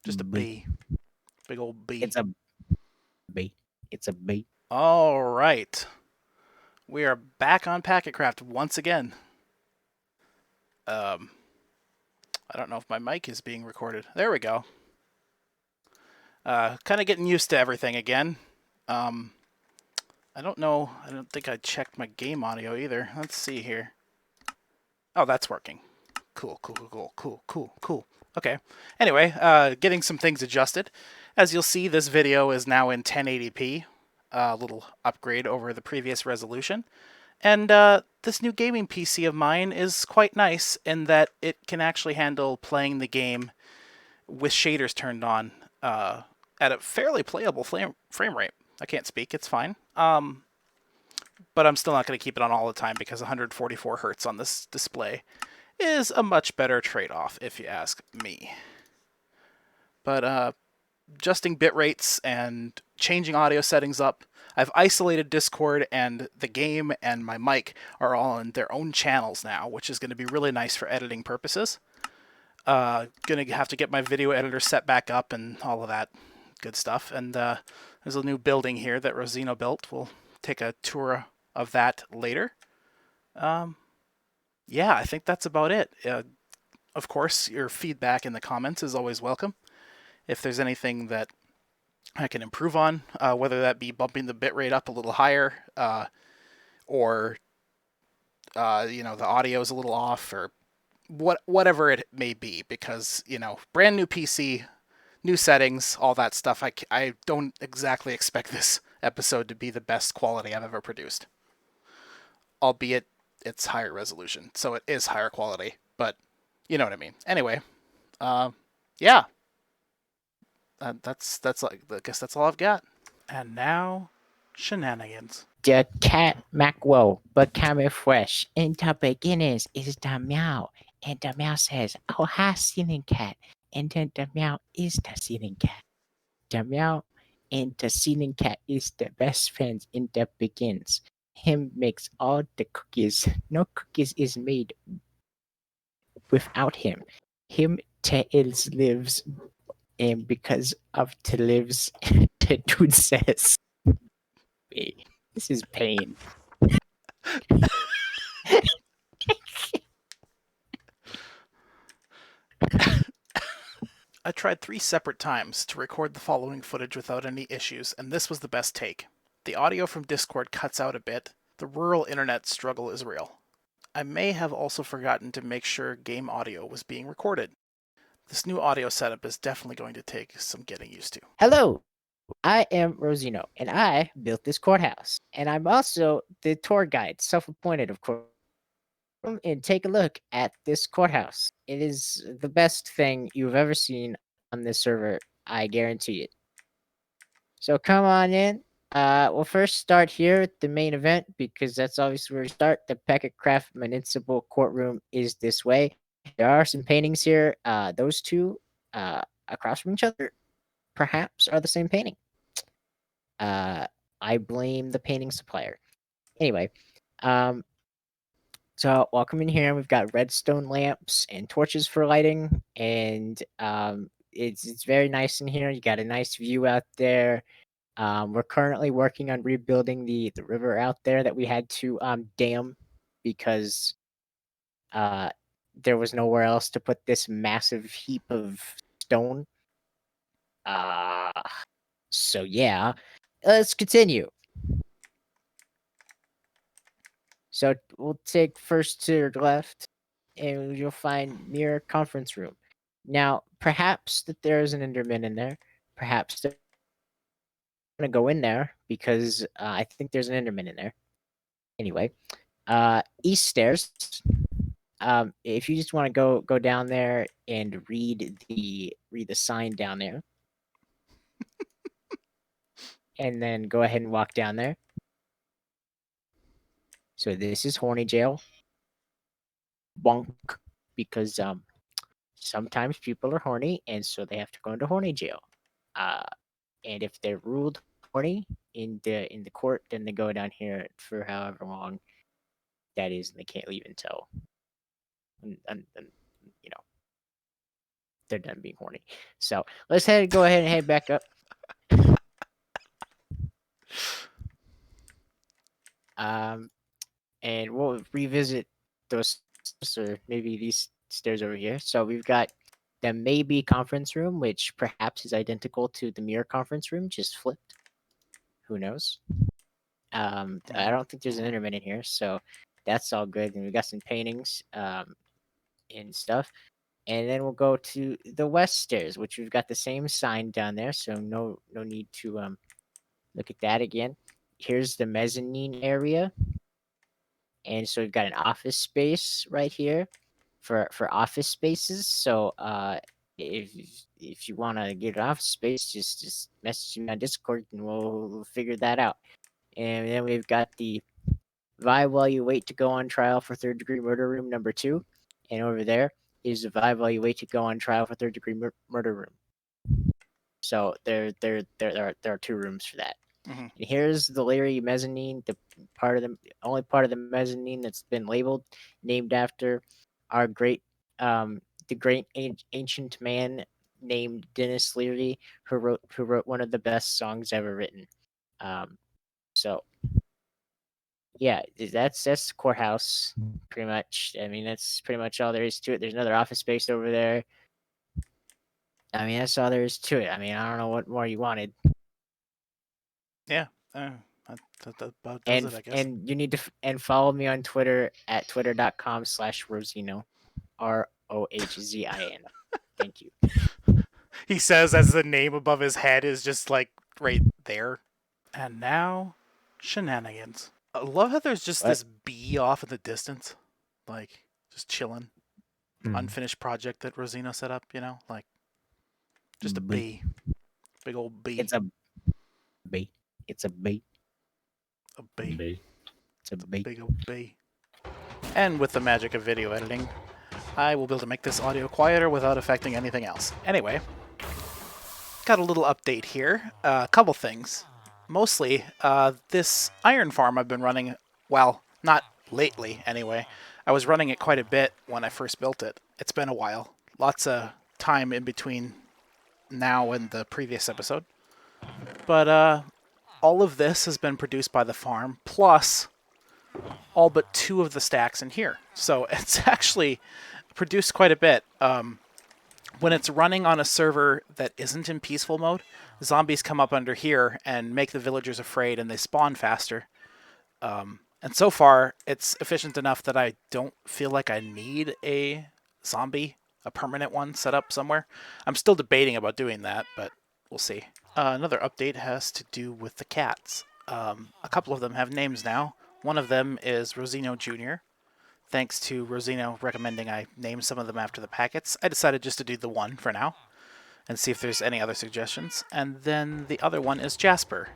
Just a B. B. Big old B. It's a B. It's a B. All right. We are back on Packetcraft once again. Um, I don't know if my mic is being recorded. There we go. Kind of getting used to everything again. Um, I don't know. I don't think I checked my game audio either. Let's see here. Oh, that's working. Cool. Okay. Anyway, getting some things adjusted. As you'll see, this video is now in 1080p. A little upgrade over the previous resolution. And this new gaming PC of mine is quite nice in that it can actually handle playing the game with shaders turned on at a fairly playable frame rate. I can't speak, it's fine. But I'm still not going to keep it on all the time because 144 hertz on this display is a much better trade-off, if you ask me. But adjusting bit rates and changing audio settings up, I've isolated Discord, and the game and my mic are all on their own channels now, which is going to be really nice for editing purposes. Gonna have to get my video editor set back up and all of that good stuff. And there's a new building here that Rosino built. We'll take a tour of that later. Yeah, I think that's about it. Of course, your feedback in the comments is always welcome. If there's anything that I can improve on, whether that be bumping the bitrate up a little higher, or the audio is a little off, or whatever it may be, because brand new PC, new settings, all that stuff. I don't exactly expect this episode to be the best quality I've ever produced, albeit it's higher resolution, so it is higher quality. But you know what I mean. Anyway, yeah, that's like I guess that's all I've got. And now, shenanigans. The cat Macwell became fresh. In the beginnings is the meow. And the meow says, "Oh, hi, ceiling cat." And then the meow is the ceiling cat. The meow and the ceiling cat is the best friends in the begins. Him makes all the cookies. No cookies is made without him. Him Tails lives, and because of to lives, the dude says, "This is pain." I tried 3 separate times to record the following footage without any issues, and this was the best take. The audio from Discord cuts out a bit. The rural internet struggle is real. I may have also forgotten to make sure game audio was being recorded. This new audio setup is definitely going to take some getting used to. Hello, I am Rosino, and I built this courthouse. And I'm also the tour guide, self appointed, of course. Come and take a look at this courthouse. It is the best thing you've ever seen on this server. I guarantee it. So come on in. We'll first start here at the main event because that's obviously where we start. The Peckcraft Municipal Courtroom is this way. There are some paintings here. Those two across from each other perhaps are the same painting. Uh, I blame the painting supplier. Anyway, um, so welcome in here. We've got redstone lamps and torches for lighting, and it's very nice in here. You got a nice view out there. We're currently working on rebuilding the river out there that we had to dam because uh, there was nowhere else to put this massive heap of stone. Uh, so yeah, let's continue. So we'll take first to your left, and you'll find mirror conference room. Now, perhaps that there is an Enderman in there. Perhaps they're gonna go in there because I think there's an Enderman in there. Anyway, east stairs. If you just want to go down there and read the sign down there, and then go ahead and walk down there. So this is horny jail. Bonk, because sometimes people are horny, and so they have to go into horny jail. Uh, and if they're ruled horny in the court, then they go down here for however long that is, and they can't leave until, and you know. they're done being horny. So let's go ahead and head back up. And we'll revisit those, or maybe these stairs over here. So we've got the maybe conference room, which perhaps is identical to the mirror conference room, just flipped. Who knows? I don't think there's an internet in here, so that's all good. And we got some paintings and stuff. And then we'll go to the west stairs, which we've got the same sign down there, so no need to look at that again. Here's the mezzanine area. And so we've got an office space right here for office spaces. So if you want to get an office space, just message me on Discord and we'll figure that out. And then we've got the vibe while you wait to go on trial for third degree murder room number 2, and over there is the vibe while you wait to go on trial for third degree murder room. So there are 2 rooms for that. Mm-hmm. And here's the Leary mezzanine, the only part of the mezzanine that's been labeled, named after our the great ancient man named Dennis Leary, who wrote one of the best songs ever written. So yeah, that's the courthouse, pretty much. I mean, that's pretty much all there is to it. There's another office space over there. I mean, that's all there is to it. I mean, I don't know what more you wanted. Yeah, that about does it, I guess. And you need to follow me on Twitter at twitter.com/Rosino, ROHZIN. Thank you. He says as the name above his head is just like right there. And now, shenanigans. I love how there's just this bee off in the distance, like just chilling. Unfinished project that Rosino set up, like just a bee. Big old bee. It's a bee. It's a bee. A bee. It's a bee. Big old bee. And with the magic of video editing, I will be able to make this audio quieter without affecting anything else. Anyway, got a little update here. A couple things. Mostly, this iron farm I've been running, well, not lately anyway. I was running it quite a bit when I first built it. It's been a while. Lots of time in between now and the previous episode. But all of this has been produced by the farm, plus all but 2 of the stacks in here. So it's actually produced quite a bit. When it's running on a server that isn't in peaceful mode, zombies come up under here and make the villagers afraid, and they spawn faster. And so far, it's efficient enough that I don't feel like I need a zombie, a permanent one, set up somewhere. I'm still debating about doing that, but we'll see. Another update has to do with the cats. A couple of them have names now. One of them is Rosino Jr., thanks to Rosino recommending I name some of them after the packets. I decided just to do the one for now and see if there's any other suggestions. And then the other one is Jasper,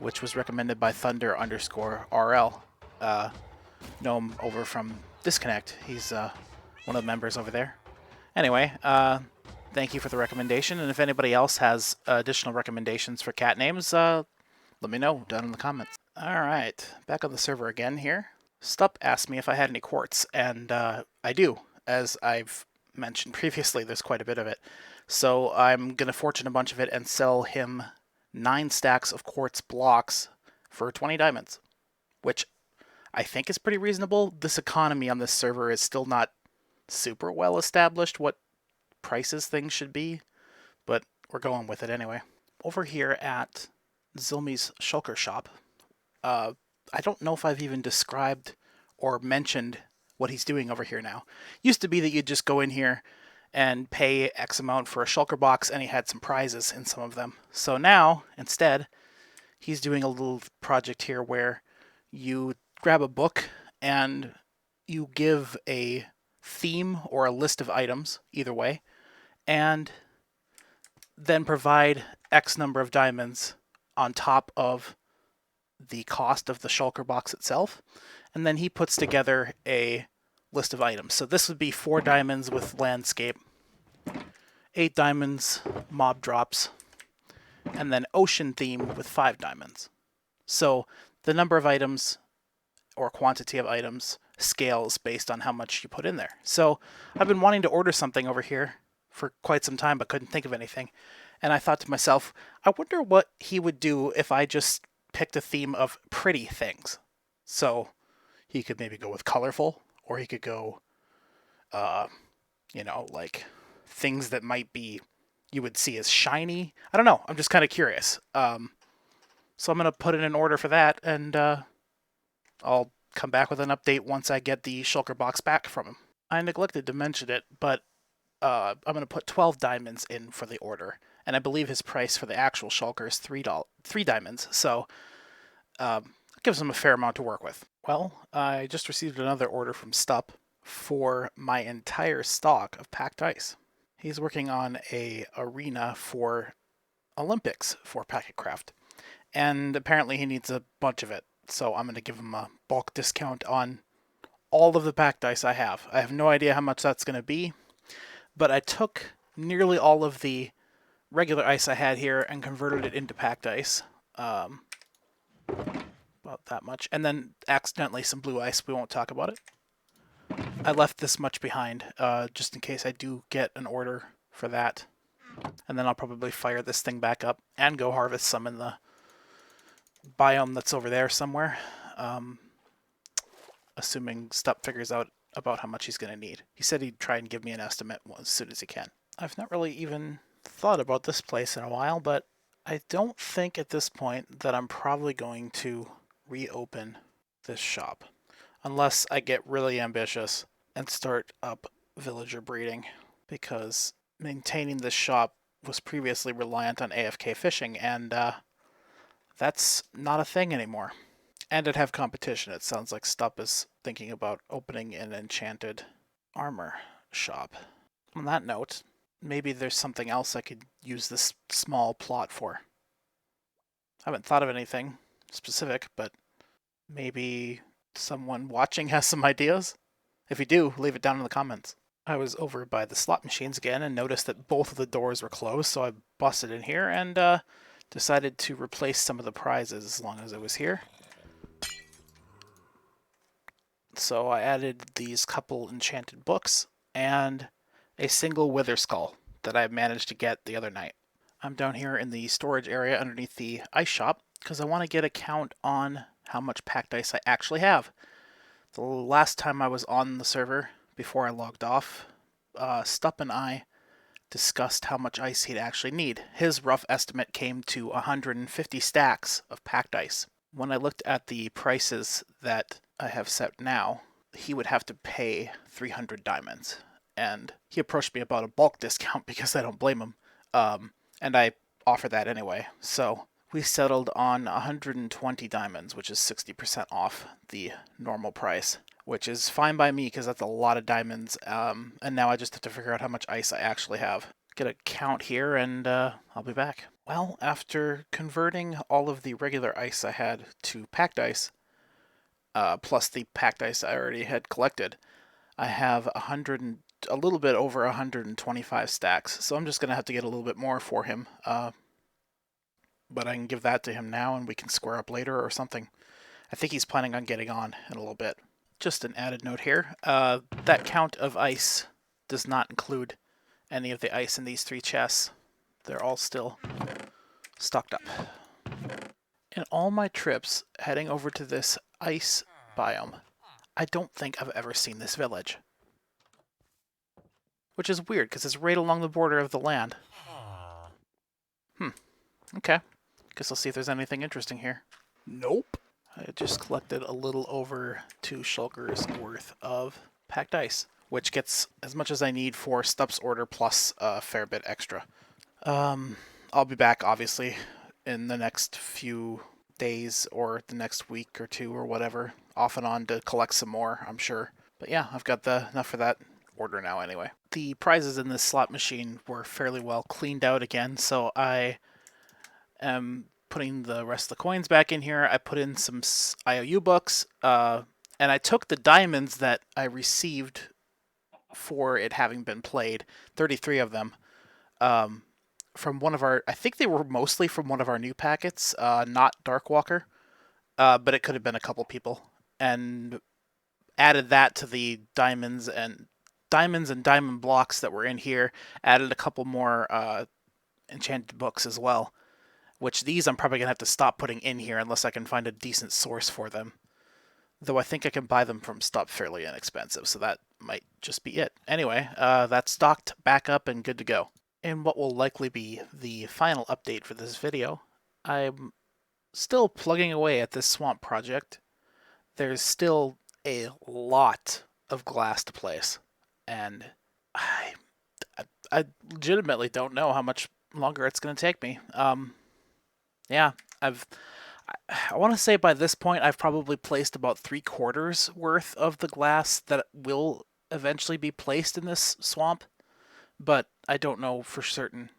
which was recommended by Thunder_RL. Know him over from Disconnect. He's one of the members over there. Anyway, thank you for the recommendation. And if anybody else has additional recommendations for cat names, let me know down in the comments. Alright, back on the server again here. Stup asked me if I had any quartz, and I do. As I've mentioned previously, there's quite a bit of it. So I'm going to fortune a bunch of it and sell him 9 stacks of quartz blocks for 20 diamonds, which I think is pretty reasonable. This economy on this server is still not super well established what prices things should be, but we're going with it anyway. Over here at Zilmi's Shulker shop, I don't know if I've even described or mentioned what he's doing over here now. Used to be that you'd just go in here and pay X amount for a shulker box, and he had some prizes in some of them. So now, instead, he's doing a little project here where you grab a book and you give a theme or a list of items, either way, and then provide X number of diamonds on top of the cost of the shulker box itself, and then he puts together a list of items. So this would be 4 diamonds with landscape, 8 diamonds mob drops, and then ocean theme with 5 diamonds. So the number of items or quantity of items scales based on how much you put in there. So I've been wanting to order something over here for quite some time, but couldn't think of anything. And I thought to myself, I wonder what he would do if I just picked a theme of pretty things. So he could maybe go with colorful, or he could go, uh, like things that might be you would see as shiny. I don't know. I'm just kind of curious. So I'm gonna put in an order for that, and I'll come back with an update once I get the Shulker box back from him. I neglected to mention it, but I'm gonna put 12 diamonds in for the order, and I believe his price for the actual Shulker is three diamonds. So it gives him a fair amount to work with. Well, I just received another order from Stup for my entire stock of packed ice. He's working on a arena for Olympics for Packetcraft, and apparently he needs a bunch of it. So I'm going to give him a bulk discount on all of the packed ice I have. I have no idea how much that's going to be, but I took nearly all of the regular ice I had here and converted it into packed ice. About that much. And then accidentally some blue ice. We won't talk about it. I left this much behind, just in case I do get an order for that. And then I'll probably fire this thing back up and go harvest some in the biome that's over there somewhere. Assuming Stup figures out about how much he's going to need. He said he'd try and give me an estimate as soon as he can. I've not really even thought about this place in a while, but I don't think at this point that I'm probably going to reopen this shop. Unless I get really ambitious and start up villager breeding, because maintaining this shop was previously reliant on AFK fishing, and that's not a thing anymore. And it'd have competition. It sounds like Stup is thinking about opening an enchanted armor shop. On that note, maybe there's something else I could use this small plot for. I haven't thought of anything specific, but maybe someone watching has some ideas? If you do, leave it down in the comments. I was over by the slot machines again and noticed that both of the doors were closed, so I busted in here and decided to replace some of the prizes as long as I was here. So I added these couple enchanted books and a single wither skull that I managed to get the other night. I'm down here in the storage area underneath the ice shop because I want to get a count on how much packed ice I actually have. The last time I was on the server, before I logged off, Stup and I discussed how much ice he'd actually need. His rough estimate came to 150 stacks of packed ice. When I looked at the prices that I have set now, he would have to pay 300 diamonds. And he approached me about a bulk discount because I don't blame him. And I offered that anyway. So we settled on 120 diamonds, which is 60% off the normal price, which is fine by me because that's a lot of diamonds. And now I just have to figure out how much ice I actually have. Get a count here and I'll be back. Well, after converting all of the regular ice I had to packed ice, plus the packed ice I already had collected, I have a little bit over 125 stacks. So I'm just gonna have to get a little bit more for him. But I can give that to him now and we can square up later or something. I think he's planning on getting on in a little bit. Just an added note here. That count of ice does not include any of the ice in these 3 chests. They're all still stocked up. In all my trips heading over to this ice biome, I don't think I've ever seen this village. Which is weird, because it's right along the border of the land. Okay. Guess I'll see if there's anything interesting here. Nope. I just collected a little over 2 shulkers worth of packed ice, which gets as much as I need for Stup's order plus a fair bit extra. I'll be back, obviously, in the next few days or the next week or 2 or whatever, off and on to collect some more, I'm sure. But yeah, I've got enough for that order now anyway. The prizes in this slot machine were fairly well cleaned out again, so I am putting the rest of the coins back in here. I put in some IOU books, and I took the diamonds that I received for it having been played, 33 of them, from one of our, I think they were mostly from one of our new packets, not Darkwalker, but it could have been a couple people, and added that to the diamonds and diamonds and diamond blocks that were in here, added a couple more enchanted books as well, which these I'm probably going to have to stop putting in here unless I can find a decent source for them. Though I think I can buy them from Stop fairly inexpensive, so that might just be it. Anyway, that's stocked, back up, and good to go. In what will likely be the final update for this video, I'm still plugging away at this swamp project. There's still a lot of glass to place, and I legitimately don't know how much longer it's going to take me. Yeah, I want to say by this point I've probably placed about 3/4 worth of the glass that will eventually be placed in this swamp, but I don't know for certain.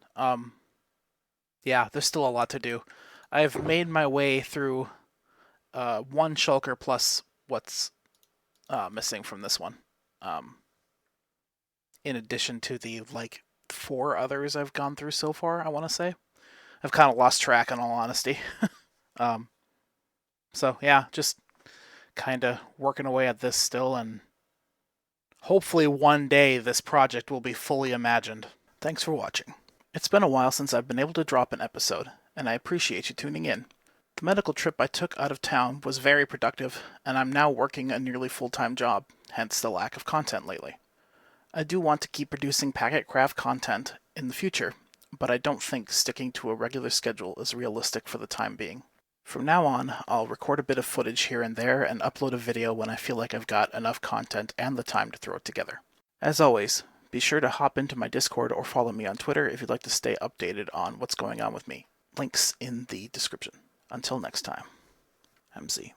Yeah, there's still a lot to do. I've made my way through one shulker plus what's missing from this one. In addition to the, like, 4 others I've gone through so far, I want to say. I've kind of lost track, in all honesty. So, yeah, just kind of working away at this still, and hopefully one day this project will be fully imagined. Thanks for watching. It's been a while since I've been able to drop an episode, and I appreciate you tuning in. The medical trip I took out of town was very productive, and I'm now working a nearly full-time job, hence the lack of content lately. I do want to keep producing Packet Craft content in the future, but I don't think sticking to a regular schedule is realistic for the time being. From now on, I'll record a bit of footage here and there and upload a video when I feel like I've got enough content and the time to throw it together. As always, be sure to hop into my Discord or follow me on Twitter if you'd like to stay updated on what's going on with me. Links in the description. Until next time, MZ.